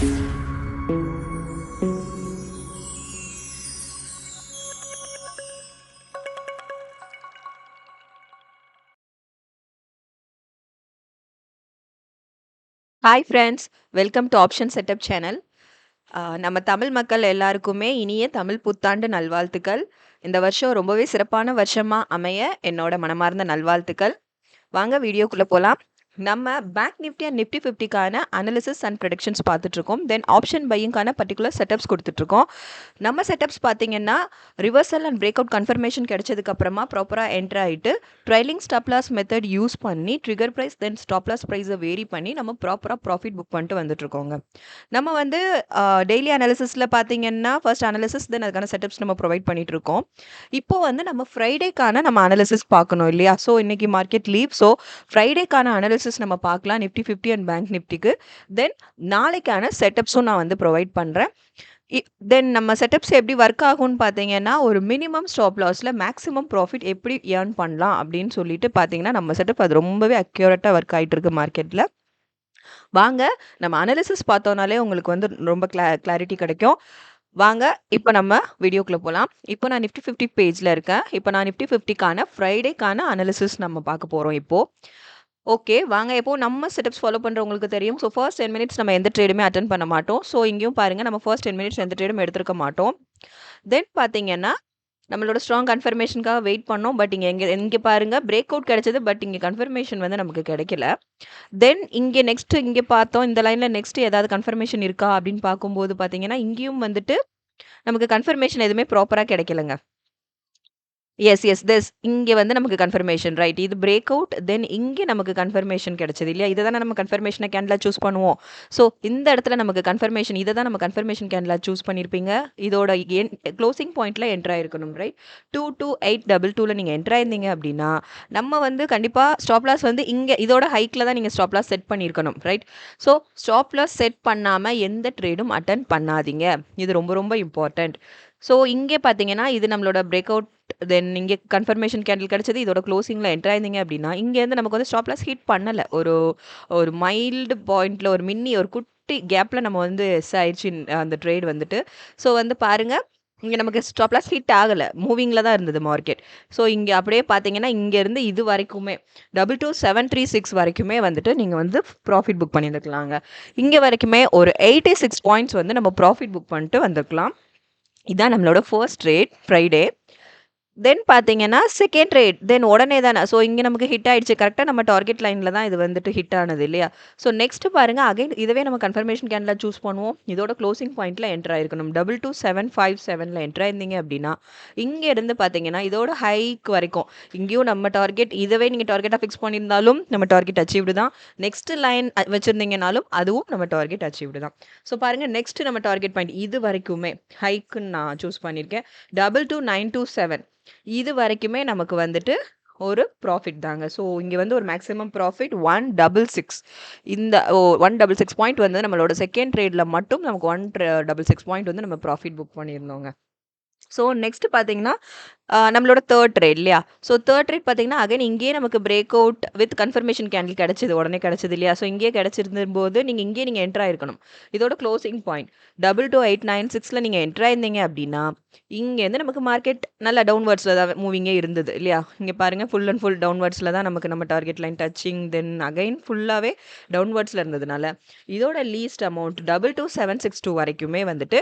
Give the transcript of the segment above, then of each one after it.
Hi friends, welcome to option setup channel. நம்ம தமிழ் மக்கள் எல்லாருக்குமே இனிய தமிழ் புத்தாண்டு நல்வாழ்த்துக்கள். இந்த வருஷம் ரொம்பவே சிறப்பான வருஷமா அமைய என்னோட மனமார்ந்த நல்வாழ்த்துக்கள். வாங்க வீடியோக்குள்ள போலாம். நம்ம பேங்க் நிஃப்டி அண்ட் நிஃப்டி 50க்கான அனாலிசிஸ் அண்ட் ப்ரெடிக்ஷன்ஸ் பார்த்துட்ருக்கோம். தென் ஆப்ஷன் பையிங்கான பர்டிகுலர் செட்டப்ஸ் கொடுத்துட்ருக்கோம். நம்ம செட்டப்ஸ் பார்த்தீங்கன்னா reversal and break out confirmation கிடைச்சதுக்கப்புறமா ப்ராப்பராக என்ட்ரு ஆகிட்டு trailing stop loss method use பண்ணி trigger price then stop loss ப்ரைஸை வேரி பண்ணி நம்ம ப்ராப்பராக ப்ராஃபிட் புக் பண்ணிட்டு வந்துட்டுருக்கோங்க. நம்ம வந்து டெய்லி அனாலிசிஸில் பார்த்தீங்கன்னா ஃபர்ஸ்ட் அனாலிசிஸ் தென் அதுக்கான செட்டப்ஸ் நம்ம ப்ரொவைட் பண்ணிட்டு இருக்கோம். இப்போ வந்து நம்ம ஃப்ரைடேக்கான நம்ம அனாலிசிஸ் பார்க்கணும் இல்லையா? ஸோ இன்னைக்கு மார்க்கெட் லீவ். ஸோ ஃப்ரைடேக்கான அனாலிசிஸ் நம்ம பார்க்கலாம் நிஃப்டி 50 அண்ட் பேங்க் நிஃப்டிக்கு. தென் நாளைக்கான செட்டப்ஸும் நான் வந்து ப்ரொவைட் பண்ணுறேன். தென் நம்ம செட்டப்ஸ் எப்படி ஒர்க் ஆகும்னு பார்த்தீங்கன்னா ஒரு மினிமம் ஸ்டாப் லாஸில் மேக்ஸிமம் ப்ராஃபிட் எப்படி ஏர்ன் பண்ணலாம் அப்படின்னு சொல்லிட்டு பார்த்தீங்கன்னா நம்ம செட்டப் அது ரொம்பவே அக்யூரேட்டாக ஒர்க் ஆகிட்டு இருக்கு மார்க்கெட்டில். வாங்க நம்ம அனாலிசிஸ் பார்த்தோம்னாலே உங்களுக்கு வந்து ரொம்ப கிளாரிட்டி கிடைக்கும். வாங்க இப்போ நம்ம வீடியோக்குள்ள போகலாம். இப்போ நான் நிஃப்டி 50 பேஜில் இருக்கேன். இப்போ நான் நிஃப்டி 50க்கான ஃப்ரைடேக்கான அனாலிசிஸ் நம்ம பார்க்க போகிறோம் இப்போ. ஓகே, வாங்க இப்போ நம்ம செட்டப்ஸ் ஃபாலோ பண்ணுறவங்களுக்கு தெரியும். ஸோ ஃபர்ஸ்ட் 10 மினிட்ஸ் நம்ம எந்த ட்ரேடுமே அட்டன் பண்ண மாட்டோம். ஸோ இங்கேயும் பாருங்கள் நம்ம ஃபர்ஸ்ட் 10 மினிட்ஸ் எந்த ட்ரேடும் எடுத்துருக்க மாட்டோம். தென் பார்த்தீங்கன்னா நம்மளோட ஸ்ட்ராங் கன்ஃபர்மேஷனுக்காக வெயிட் பண்ணோம். பட் இங்கே பாருங்கள் பிரேக் அவுட் கிடைச்சது. பட் இங்கே கன்ஃபர்மேஷன் வந்து நமக்கு கிடைக்கல. தென் இங்கே நெக்ஸ்ட் இங்கே பார்த்தோம் இந்த லைனில் நெக்ஸ்ட் ஏதாவது கன்ஃபர்மேஷன் இருக்கா அப்படின்னு பார்க்கும்போது பார்த்தீங்கன்னா இங்கேயும் வந்துட்டு நமக்கு கன்ஃபர்மேஷன் எதுவுமே ப்ராப்பராக கிடைக்கலங்க. எஸ். இங்க வந்து நமக்கு கன்ஃபர்மேஷன் ரைட். இது பிரேக் அவுட். தென் இங்கே நமக்கு கன்ஃபர்மேஷன் கிடைச்சது இல்லையா? இதை தானே நம்ம கன்ஃபர்மேஷனை கேண்டிலாக சூஸ் பண்ணுவோம். ஸோ இந்த இடத்துல நமக்கு கன்ஃபர்மேஷன் இதை தான் நம்ம கன்ஃபர்மேஷன் கேண்டிலாக சூஸ் பண்ணியிருப்பீங்க. இதோட க்ளோசிங் பாயிண்ட்டில் என்ட்ரு ஆயிருக்கணும் ரைட். 22822 நீங்கள் என்ட்ரு ஆயிருந்தீங்க அப்படின்னா நம்ம வந்து கண்டிப்பாக ஸ்டாப் லாஸ் வந்து இங்கே இதோட ஹைக்கில் தான் நீங்கள் ஸ்டாப் லாஸ் செட் பண்ணியிருக்கணும் right. So stop loss set பண்ணாமல் எந்த ட்ரேடும் அட்டன் பண்ணாதீங்க. இது ரொம்ப ரொம்ப இம்பார்ட்டண்ட். ஸோ இங்கே பார்த்தீங்கன்னா இது நம்மளோட பிரேக் அவுட். தென் இங்கே கன்ஃபர்மேஷன் கேண்டில் கிடைச்சது. இதோட க்ளோசிங்கில் என்ட்ரு ஆயிருந்தீங்க அப்படின்னா இங்கேருந்து நமக்கு வந்து ஸ்டாப் லாஸ் ஹிட் பண்ணலை. ஒரு மைல்டு பாயிண்டில் ஒரு குட்டி கேப்பில் நம்ம வந்து ஆயிடுச்சு அந்த ட்ரேட் வந்துட்டு. ஸோ வந்து பாருங்கள் இங்கே நமக்கு ஸ்டாப் லாஸ் ஹிட் ஆகலை. மூவிங்கில் தான் இருந்தது மார்க்கெட். ஸோ இங்கே அப்படியே பார்த்தீங்கன்னா இங்கேருந்து இது வரைக்குமே 22736 வரைக்குமே வந்துட்டு நீங்கள் வந்து ப்ராஃபிட் புக் பண்ணியிருக்கலாங்க. இங்கே வரைக்குமே ஒரு 86 பாயிண்ட்ஸ் வந்து நம்ம ப்ராஃபிட் புக் பண்ணிட்டு வந்திருக்கலாம். இதான் நம்மளோட ஃபர்ஸ்ட் ட்ரேட் ஃப்ரைடே. தென் பார்த்தீங்கன்னா செகண்ட் ட்ரேட் தென் உடனே தானே. ஸோ இங்கே நமக்கு ஹிட் ஆயிடுச்சு. கரெக்டாக நம்ம டார்கெட் லைனில் தான் இது வந்துட்டு ஹிட் ஆனது இல்லையா? ஸோ நெக்ஸ்ட் பாருங்கள் அகைன் இதுவே நம்ம கன்ஃபர்மேஷன் கேண்டில் சூஸ் பண்ணுவோம். இதோட க்ளோசிங் பாயிண்ட்டில் என்ட்ரு ஆயிருக்கணும். 22757 என்ட்ரு ஆயிருந்தீங்க அப்படின்னா இங்கே இருந்து பார்த்தீங்கன்னா இதோட ஹைக் வரைக்கும் இங்கேயும் நம்ம டார்கெட் இதுவே நீங்கள் டார்கெட்டாக ஃபிக்ஸ் பண்ணியிருந்தாலும் நம்ம டார்கெட் அச்சீவ்டு தான். நெக்ஸ்ட் லைன் வச்சுருந்தீங்கனாலும் அதுவும் நம்ம டார்கெட் அச்சீவ்டு தான். ஸோ பாருங்கள் நெக்ஸ்ட் நம்ம டார்கெட் பாயிண்ட் இது வரைக்குமே ஹைக்குன்னு நான் சூஸ் பண்ணியிருக்கேன். 22927 இது வரைக்குமே நமக்கு வந்துட்டு ஒரு ப்ராஃபிட் தாங்க. ஸோ இங்கே வந்து ஒரு மேக்ஸிமம் ப்ராஃபிட் 166. இந்த 166 பாயிண்ட் வந்து நம்மளோட செகண்ட் ட்ரேடில் மட்டும் நமக்கு 166 பாயிண்ட் வந்து நம்ம ப்ராஃபிட் புக் பண்ணியிருந்தோங்க. ஸோ நெக்ஸ்ட் பார்த்தீங்கன்னா நம்மளோட தேர்ட் ட்ரேட் இல்லையா? ஸோ தேர்ட் ட்ரேட் பார்த்தீங்கன்னா அகைன் இங்கேயே நமக்கு break out with confirmation candle கிடைச்சது. உடனே கிடைச்சது இல்லையா? ஸோ இங்கேயே கிடைச்சிருந்தபோது நீங்கள் என்ட்ரு ஆயிருக்கணும். இதோட க்ளோசிங் பாயிண்ட் 22896 நீங்கள் என்ட்ரு ஆயிருந்தீங்க அப்படின்னா இங்கேருந்து நமக்கு மார்க்கெட் நல்லா டவுன்வர்ட்ஸில் தான் மூவிங்கே இருந்தது இல்லையா? இங்கே பாருங்கள் ஃபுல் அண்ட் ஃபுல் டவுன்வர்ட்ஸில் தான் நமக்கு நம்ம target line touching then again ஃபுல்லாகவே டவுன்வர்ட்ஸில் இருந்ததுனால இதோட லீஸ்ட் அமௌண்ட் 22762 வரைக்குமே வந்துட்டு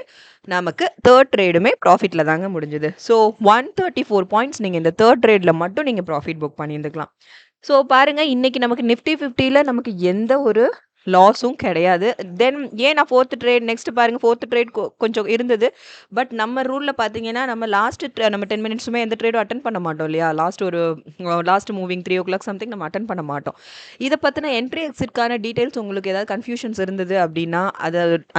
நமக்கு தேர்ட் ட்ரேடுமே ப்ராஃபிட்டில் தாங்க முடிஞ்சுது. ஸோ 134 பாயிண்ட்ஸ் நீங்கள் இந்த தேர்ட் ட்ரேடில் மட்டும் நீங்கள் ப்ராஃபிட் புக் பண்ணியிருந்துக்கலாம். ஸோ பாருங்கள் இன்றைக்கி நமக்கு நிஃப்டி 50ல் நமக்கு எந்த ஒரு லாஸும் கிடையாது. தென் ஏன் நான் ஃபோர்த் ட்ரேட் நெக்ஸ்ட் பாருங்கள் ஃபோர்த் ட்ரேட் கொஞ்சம் இருந்தது. பட் நம்ம ரூலில் பார்த்தீங்கன்னா நம்ம நம்ம 10 மினிட்ஸுமே எந்த ட்ரேடும் அட்டன் பண்ண மாட்டோம் இல்லையா? லாஸ்ட் மூவிங் 3 o'clock சம்திங் நம்ம அட்டன் பண்ண மாட்டோம். இதை பற்றின என்ட்ரி எக்ஸிட்கான டீட்டெயில்ஸ் உங்களுக்கு ஏதாவது கன்ஃபியூஷன்ஸ் இருந்தது அப்படின்னா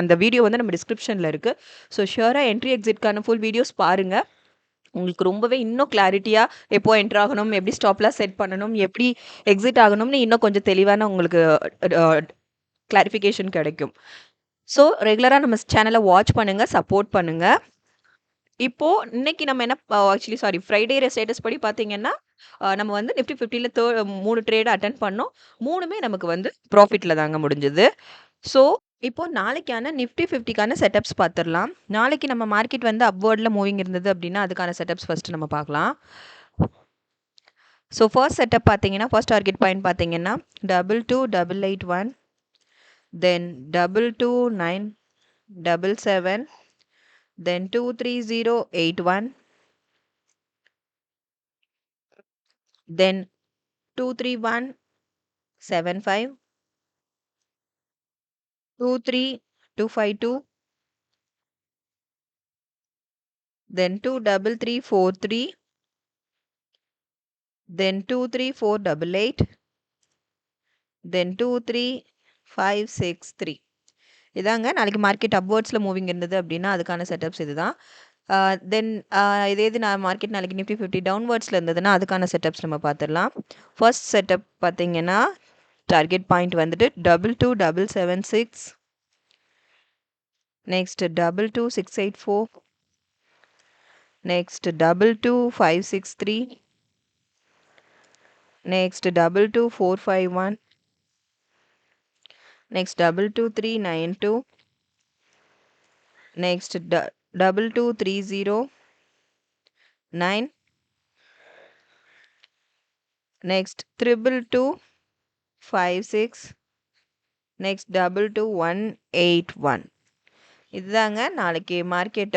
அந்த வீடியோ வந்து நம்ம டிஸ்கிரிப்ஷனில் இருக்குது. ஸோ ஷியோராக என்ட்ரி எக்ஸிட்கான ஃபுல் வீடியோஸ் பாருங்கள். உங்களுக்கு ரொம்பவே இன்னும் கிளாரிட்டியாக எப்போ என்ட்ரு ஆகணும், எப்படி ஸ்டாப்லாம் செட் பண்ணணும், எப்படி எக்ஸிட் ஆகணும்னு இன்னும் கொஞ்சம் தெளிவான உங்களுக்கு கிளாரிஃபிகேஷன் கிடைக்கும். ஸோ ரெகுலராக நம்ம சேனலை வாட்ச் பண்ணுங்கள், சப்போர்ட் பண்ணுங்கள். இப்போது இன்னைக்கு நம்ம என்ன ஃப்ரைடே ஸ்டேட்டஸ் படி பார்த்தீங்கன்னா நம்ம வந்து நிஃப்டி 50ல் 3 ட்ரேடு அட்டன் பண்ணோம். 3மே நமக்கு வந்து ப்ராஃபிட்டில் தாங்க முடிஞ்சுது. ஸோ இப்போ நாளைக்கான நிஃப்டி 50க்கான செட்டப்ஸ் பார்த்துரலாம். நாளைக்கு நம்ம மார்க்கெட் வந்து அப்வர்ட்ல மூவிங் இருந்தது அப்டின்னா, அதுக்கான செட்டப்ஸ் ஃபர்ஸ்ட் நம்ம பார்க்கலாம். ஸோ ஃபர்ஸ்ட் செட்டப் பார்த்தீங்கன்னா, ஃபர்ஸ்ட் டார்கெட் பாயிண்ட் பார்த்தீங்கன்னா 22,881 தென் 22,977 தென் 23081 தென் 23175 23252 then 23343 then 23488 then 23563 இதாங்க நாளைக்கு மார்க்கெட் அப்வர்ட்ஸில் மூவிங் இருந்தது அப்படின்னா அதுக்கான செட்டப்ஸ் இதுதான். தென் இதே இது நான் மார்க்கெட் நாளைக்கு நிஃப்டி 50 டவுன்வர்ட்ஸில் இருந்ததுன்னா அதுக்கான செட்டப்ஸ் நம்ம பார்த்துடலாம். ஃபர்ஸ்ட் செட்டப் பார்த்தீங்கன்னா டார்கெட் பாயிண்ட் வந்துட்டு 22776 next 22684 next 22563 next 22451 next 22392 next 22309 next 22256 next 22181 இதுதாங்க நாளைக்கு மார்க்கெட்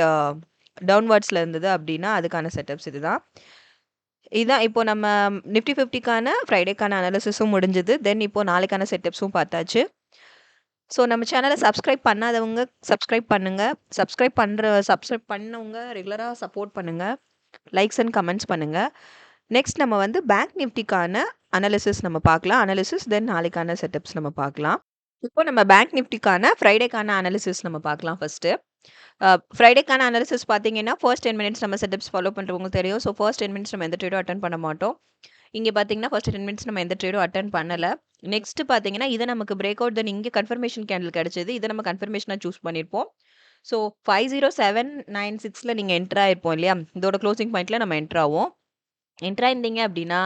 டவுன்வர்ட்ஸில் இருந்தது அப்படின்னா அதுக்கான செட்டப்ஸ் இதுதான். இதுதான் இப்போ நம்ம நிஃப்டி 50க்கான ஃப்ரைடேக்கான அனாலிசிஸும் முடிஞ்சது. தென் இப்போ நாளைக்கான செட்டப்ஸும் பார்த்தாச்சு. ஸோ நம்ம சேனலை சப்ஸ்கிரைப் பண்ணாதவங்க சப்ஸ்கிரைப் பண்ணுங்கள். சப்ஸ்கிரைப் பண்ணவங்க ரெகுலராக சப்போர்ட் பண்ணுங்கள். லைக்ஸ் அண்ட் கமெண்ட்ஸ் பண்ணுங்கள். நெக்ஸ்ட் நம்ம வந்து பேங்க் நிஃப்டிக்கான அனாலிசிஸ் நம்ம பார்க்கலாம். அனாலிசிஸ் தென் நாளைக்கான செட்டப்ஸ் நம்ம பார்க்கலாம். இப்போ நம்ம பேங்க் நிஃப்டிக்கான ஃப்ரைடேக்கான அனாலிசிஸ் நம்ம பார்க்கலாம் ஃபர்ஸ்ட்டு. ஃப்ரைடேக்கான அனாலிசிஸ் பார்த்தீங்கன்னா ஃபர்ஸ்ட் 10 மினிட்ஸ் நம்ம செட்டப்ஸ் ஃபாலோ பண்ணுறவங்க தெரியும். ஸோ ஃபர்ஸ்ட் 10 மினிட்ஸ் நம்ம எந்த ட்ரேடும் அட்டன் பண்ண மாட்டோம். இங்கே பார்த்தீங்கன்னா ஃபர்ஸ்ட் 10 மினிட்ஸ் நம்ம எந்த ட்ரேடும் அட்டன் பண்ணலை. நெக்ஸ்ட் பார்த்தீங்கன்னா இதை நமக்கு பிரேக் அவுட் தென் இங்கே கன்ஃபர்மேஷன் கேண்டில் கிடைச்சது. இதை நம்ம கன்ஃபர்மேஷனாக சூஸ் பண்ணியிருப்போம். ஸோ 50796 நீங்கள் என்ட்ரு ஆயிருப்போம் இல்லையா, இதோட க்ளோசிங் பாயிண்ட்டில் நம்ம என்ட்ரு ஆகும். என்ட்ராயிருந்தீங்க அப்படின்னா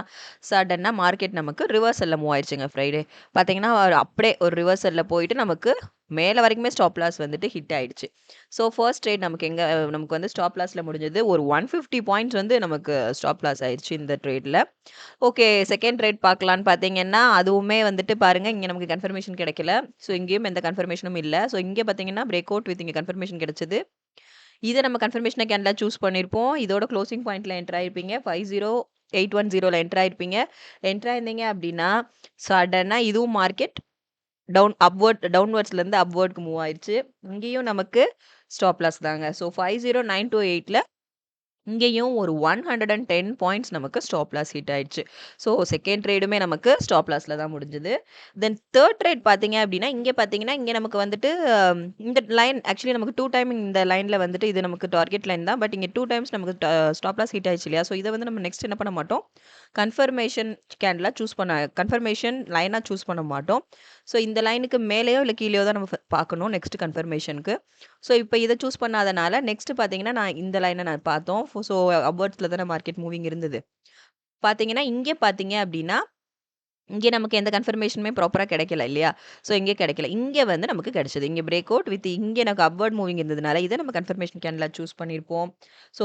சடனாக மார்க்கெட் நமக்கு ரிவர்சலில் மூவ் ஆயிடுச்சுங்க. ஃப்ரைடே பார்த்தீங்கன்னா அப்படியே ஒரு ரிவர்சலில் போயிட்டு நமக்கு மேலே வரைக்குமே ஸ்டாப் லாஸ் வந்துட்டு ஹிட் ஆயிடுச்சு. ஸோ ஃபர்ஸ்ட் ட்ரேட் நமக்கு வந்து ஸ்டாப் லாஸில் முடிஞ்சது. ஒரு 150 பாயிண்ட்ஸ் வந்து நமக்கு ஸ்டாப் லாஸ் ஆயிடுச்சு இந்த ட்ரேடில். ஓகே, செகண்ட் ட்ரேட் பார்க்கலான்னு பார்த்தீங்கன்னா அதுவுமே வந்துட்டு பாருங்கள் இங்கே நமக்கு கன்ஃபர்மேஷன் கிடைக்கல. ஸோ இங்கேயும் எந்த கன்ஃபர்மேஷனும் இல்லை. ஸோ இங்கே பார்த்தீங்கன்னா பிரேக் அவுட் வித் இங்கே கன்ஃபர்மேஷன் கிடைச்சது. இதை நம்ம கன்ஃபர்மேஷனை கேண்டில் சூஸ் பண்ணியிருப்போம். இதோட க்ளோசிங் பாயிண்ட்டில் என்ட்ரு ஆயிருப்பீங்க. 50810 என்ட்ரு ஆயிருப்பீங்க. என்ட்ரு ஆயிருந்தீங்க அப்படின்னா சடனாக இதுவும் மார்க்கெட் டவுன்வர்ட்ஸ்லேருந்து அப்வர்டுக்கு மூவ் ஆயிடுச்சு. இங்கேயும் நமக்கு ஸ்டாப் லாஸ் தாங்க. ஸோ 50928ல் இங்கேயும் ஒரு 110 பாயிண்ட்ஸ் நமக்கு ஸ்டாப் லாஸ் ஹிட் ஆயிடுச்சு. ஸோ செகண்ட் ட்ரேடுமே நமக்கு ஸ்டாப் லாஸில் தான் முடிஞ்சுது. தென் தேர்ட் ட்ரேட் பார்த்தீங்க அப்படின்னா இங்கே நமக்கு வந்துட்டு இந்த லைன் ஆக்சுவலி நமக்கு 2 டைம் இந்த லைனில் வந்துட்டு இது நமக்கு டார்கெட் லைன் தான். பட் இங்கே 2 டைம்ஸ் நமக்கு ஸ்டாப் லாஸ் ஹிட் ஆயிடுச்சு இல்லையா. ஸோ இதை வந்து நம்ம நெக்ஸ்ட் என்ன பண்ண மாட்டோம், கன்ஃபர்மேஷன் கன்ஃபர்மேஷன் லைனாக சூஸ் பண்ண மாட்டோம். ஸோ இந்த லைனுக்கு மேலேயோ இல்லை கீழேயோ தான் நம்ம பார்க்கணும் நெக்ஸ்ட் கன்ஃபர்மேஷனுக்கு. ஸோ இப்போ இதை சூஸ் பண்ணாதனால நெக்ஸ்ட் பார்த்தீங்கன்னா நான் இந்த லைனை நான் பார்த்தோம். ஸோ அப்வர்ட்ஸில் தானே மார்க்கெட் மூவிங் இருந்தது. பார்த்தீங்கன்னா இங்கே பார்த்தீங்க அப்படின்னா இங்கே நமக்கு எந்த கன்ஃபர்மேஷனுமே ப்ராப்பராக கிடைக்கல இல்லையா. ஸோ இங்கே கிடைக்கல. இங்கே வந்து நமக்கு கிடைச்சது. இங்கே பிரேக் அவுட் வித் இங்கே எனக்கு அப்வர்ட் மூவிங் இருந்ததுனால இதை நம்ம கன்ஃபர்மேஷன் கேண்டில் சூஸ் பண்ணியிருப்போம். ஸோ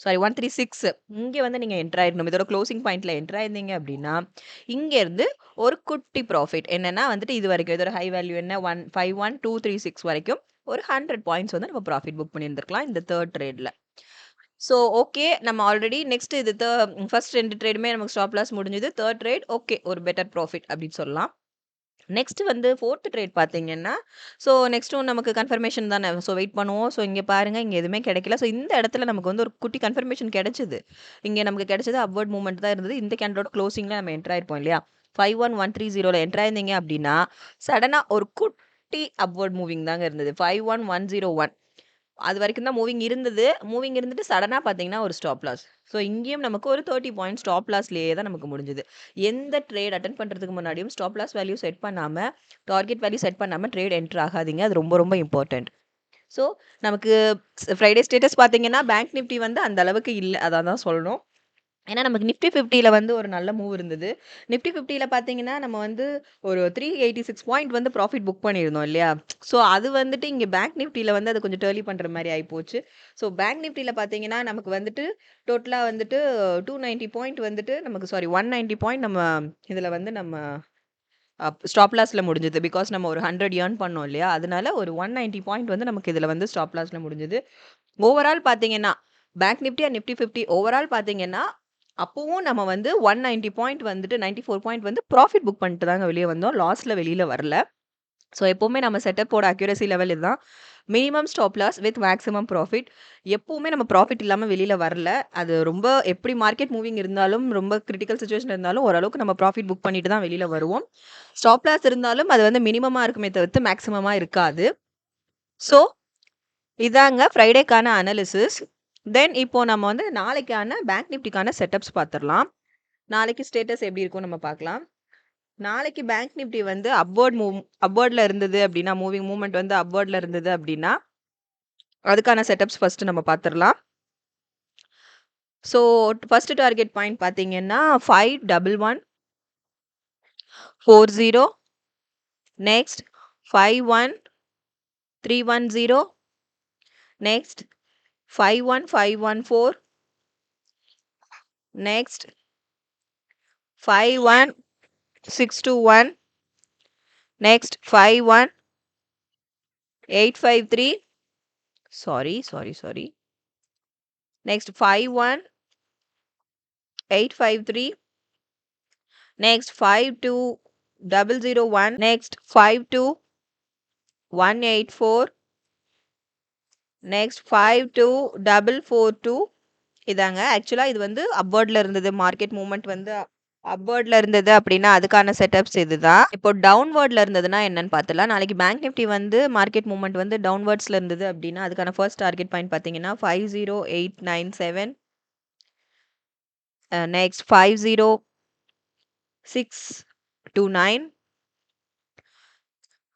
136 இங்கே வந்து நீங்கள் என்ட்ரு ஆயிடணும். இதோட க்ளோசிங் பாயிண்ட்டில் என்ட்ரு ஆயிருந்தீங்க அப்படின்னா இங்கேருந்து ஒரு குட்டி ப்ராஃபிட் என்னென்னா வந்துட்டு இது வரைக்கும் இதோட ஹை வேல்யூ என்ன 151,236 வரைக்கும் ஒரு 100 பாயிண்ட்ஸ் வந்து நம்ம ப்ராஃபிட் புக் பண்ணியிருந்திருக்கலாம் இந்த தேர்ட் ட்ரேடில். ஸோ ஓகே, நம்ம ஆல்ரெடி நெக்ஸ்ட் இது ஃபர்ஸ்ட் 2 ட்ரேடுமே நமக்கு ஸ்டாப் லாஸ் முடிஞ்சது. தேர்ட் ட்ரேட் ஓகே ஒரு பெட்டர் ப்ராஃபிட் அப்படின்னு சொல்லலாம். நெக்ஸ்ட் வந்து ஃபோர்த் ட்ரேட் பார்த்தீங்கன்னா ஸோ நெக்ஸ்ட்டும் நமக்கு கன்ஃபர்மேஷன் தானே. ஸோ வெயிட் பண்ணுவோம். ஸோ இங்கே பாருங்கள் இங்கே எதுவுமே கிடைக்கல. ஸோ இந்த இடத்துல நமக்கு வந்து ஒரு குட்டி கன்ஃபர்மேஷன் கிடைச்சிது. இங்கே நமக்கு கிடைச்சது அப்வர்ட் மூவ்மெண்ட் தான் இருந்தது. இந்த கேண்டலோட க்ளோசிங்கில் நம்ம என்ட்ரு ஆயிருப்போம் இல்லையா. 51130 என்ட்ரு ஆயிருந்தீங்க அப்படின்னா சடனாக ஒரு குட்டி அப்வர்ட் மூவிங் தாங்க இருந்தது. 51101 அது வரைக்கும் தான் மூவிங் இருந்துட்டு சடனாக பார்த்தீங்கன்னா ஒரு ஸ்டாப் லாஸ். ஸோ இங்கேயும் நமக்கு ஒரு 30 பாயிண்ட் ஸ்டாப் லாஸ்லேயே தான் நமக்கு முடிஞ்சுது. எந்த ட்ரேட் அட்டன் பண்ணுறதுக்கு முன்னாடியும் ஸ்டாப் லாஸ் வேல்யூ செட் பண்ணாமல் டார்கெட் வேல்யூ செட் பண்ணாமல் ட்ரேட் என்ட்ரு ஆகாதீங்க. அது ரொம்ப ரொம்ப இம்பார்ட்டண்ட். ஸோ நமக்கு ஃப்ரைடே ஸ்டேட்டஸ் பார்த்தீங்கன்னா பேங்க் நிஃப்டி வந்து அந்த அளவுக்கு இல்லை, அதான் தான் சொல்லணும். ஏன்னா நமக்கு நிஃப்டி 50ல வந்து ஒரு நல்ல மூவ் இருந்தது. நிஃப்டி 50ல பார்த்தீங்கன்னா, நம்ம வந்து ஒரு 386 பாயிண்ட் வந்து ப்ராஃபிட் புக் பண்ணியிருந்தோம் இல்லையா? ஸோ அது வந்துட்டு இங்க பேங்க் நிஃப்டில வந்து அது கொஞ்சம் டர்லி பண்ற மாரி ஆயிப்போச்சு. ஸோ பேங்க் நிஃப்டில பார்த்தீங்கன்னா, நமக்கு வந்துட்டு டோட்டலா வந்துட்டு 290 பாயிண்ட் வந்துட்டு நமக்கு 190 பாயிண்ட் நம்ம இதுல வந்து நம்ம ஸ்டாப் லாஸ்ல முடிஞ்சது. பிகாஸ் நம்ம ஒரு 100 ஏர்ன் பண்ணோம் இல்லையா? அதனால ஒரு 190 பாயிண்ட் வந்து நமக்கு இதுல வந்து ஸ்டாப் லாஸ்ல முடிஞ்சது. ஓவரால் பார்த்தீங்கன்னா, bank nifty and Nifty 50 overall பார்த்தீங்கன்னா, அப்பவும் நம்ம வந்து 190 பாயிண்ட் வந்துட்டு 94 பாயிண்ட் வந்து ப்ராஃபிட் புக் பண்ணிட்டு தாங்க வெளிய வந்தோம். லாஸ்ல வெளில வரல. ஸோ எப்பவுமே நம்ம செட்டப்போட அக்யூரசி லெவல் இதுதான். Minimum stop loss with maximum profit. எப்பவுமே நம்ம ப்ராஃபிட் இல்லாம வெளில வரல. அது ரொம்ப எப்படி மார்க்கெட் மூவிங் இருந்தாலும், ரொம்ப கிரிட்டிக்கல் சிச்சுவேஷன் இருந்தாலும் ஓரளவுக்கு நம்ம ப்ராஃபிட் புக் பண்ணிட்டு தான் வெளில வருவோம். ஸ்டாப் லாஸ் இருந்தாலும் அது வந்து மினிமமா இருக்குமே தவிர்த்து மேக்ஸிமமா இருக்காது. ஸோ இதாங்க ஃப்ரைடேக்கான அனாலிசிஸ். தென் இப்போ நம்ம வந்து நாளைக்கான பேங்க் நிஃப்டிக்கான செட்டப்ஸ் பார்த்துரலாம். நாளைக்கு ஸ்டேட்டஸ் எப்படி இருக்கும்னு நம்ம பார்க்கலாம். நாளைக்கு பேங்க் நிஃப்டி வந்து அப்வர்ட்ல இருந்தது அப்படின்னா, மூவிங் மூவ்மெண்ட் வந்து அப்வர்ட்ல இருந்தது அப்படின்னா, அதுக்கான செட்டப்ஸ் ஃபர்ஸ்ட் நம்ம பார்த்துரலாம். ஸோ ஃபர்ஸ்ட் டார்கெட் பாயிண்ட் பார்த்தீங்கன்னா 51140 next 51310 next 51514 next 51621 next 51853 sorry next 51853 next 52001 next 52184 next 52442 இதாங்க ஆக்சுவலா இது வந்து அப்வர்ட்ல இருந்தது. மார்க்கெட் மூவ்மெண்ட் வந்து அப்வர்ட்ல இருந்தது அப்படின்னா அதுக்கான செட்டப்ஸ் இதுதான். இப்போ டவுன்வர்ட்ல இருந்ததுன்னா என்னன்னு பார்த்துலாம். நாளைக்கு பேங்க் நிஃப்டி வந்து மார்க்கெட் மூவ்மெண்ட் வந்து டவுன்வர்ட்ஸ்ல இருந்தது அப்படின்னா அதுக்கான ஃபர்ஸ்ட் டார்கெட் பாயிண்ட் பார்த்தீங்கன்னா 50897 next 50629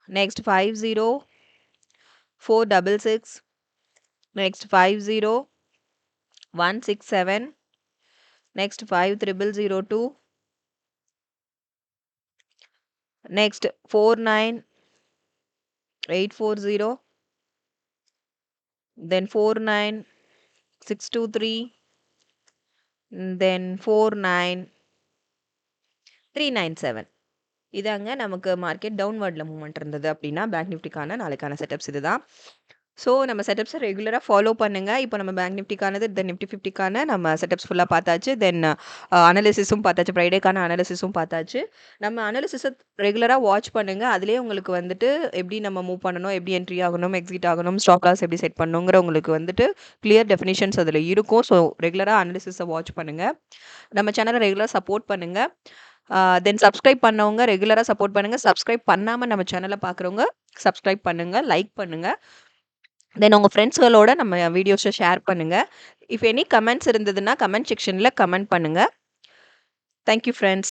next 50466 next 50167 next 5002 next 49840 then 49623 then 49397 இதாங்க நமக்கு மார்க்கெட் டவுன்வர்ட்ல மூவ்மெண்ட் இருந்தது அப்படின்னா பேங்க் நிஃப்டிக்கான நாளைக்கான செட்டப்ஸ் இதுதான். ஸோ நம்ம செட்டப்ஸை ரெகுலராக ஃபாலோ பண்ணுங்க. இப்போ நம்ம பேங்க் நிஃப்டிக்கானது தென் நிஃப்டி 50க்கான நம்ம செட்டப்ஸ் ஃபுல்லாக பார்த்தாச்சு. தென் அனாலிசிஸும் பார்த்தாச்சு. ஃப்ரைடேக்கான அனாலிசிஸும் பார்த்தாச்சு. நம்ம அனாலிசிஸை ரெகுலராக வாட்ச் பண்ணுங்க. அதுலேயே உங்களுக்கு வந்துட்டு எப்படி நம்ம மூவ் பண்ணணும், எப்படி என்ட்ரி ஆகணும், எக்ஸிட் ஆகணும், ஸ்டாப் லாஸ் எப்படி செட் பண்ணணுங்கிற உங்களுக்கு வந்துட்டு கிளியர் டெஃபினிஷன்ஸ் அதில் இருக்கும். ஸோ ரெகுலராக அனாலிசிஸை வாட்ச் பண்ணுங்க. நம்ம சேனலை ரெகுலராக சப்போர்ட் பண்ணுங்க. தென் சப்ஸ்கிரைப் பண்ணவங்க ரெகுலராக சப்போர்ட் பண்ணுங்க. சப்ஸ்கிரைப் பண்ணாமல் நம்ம சேனலை பார்க்குறவங்க சப்ஸ்கிரைப் பண்ணுங்க, லைக் பண்ணுங்க. தென் உங்கள் ஃப்ரெண்ட்ஸ்களோட நம்ம வீடியோஸை ஷேர் பண்ணுங்க. இஃப் எனி கமெண்ட்ஸ் இருந்ததுன்னா கமெண்ட் செக்ஷனில் கமெண்ட் பண்ணுங்க. Thank you friends.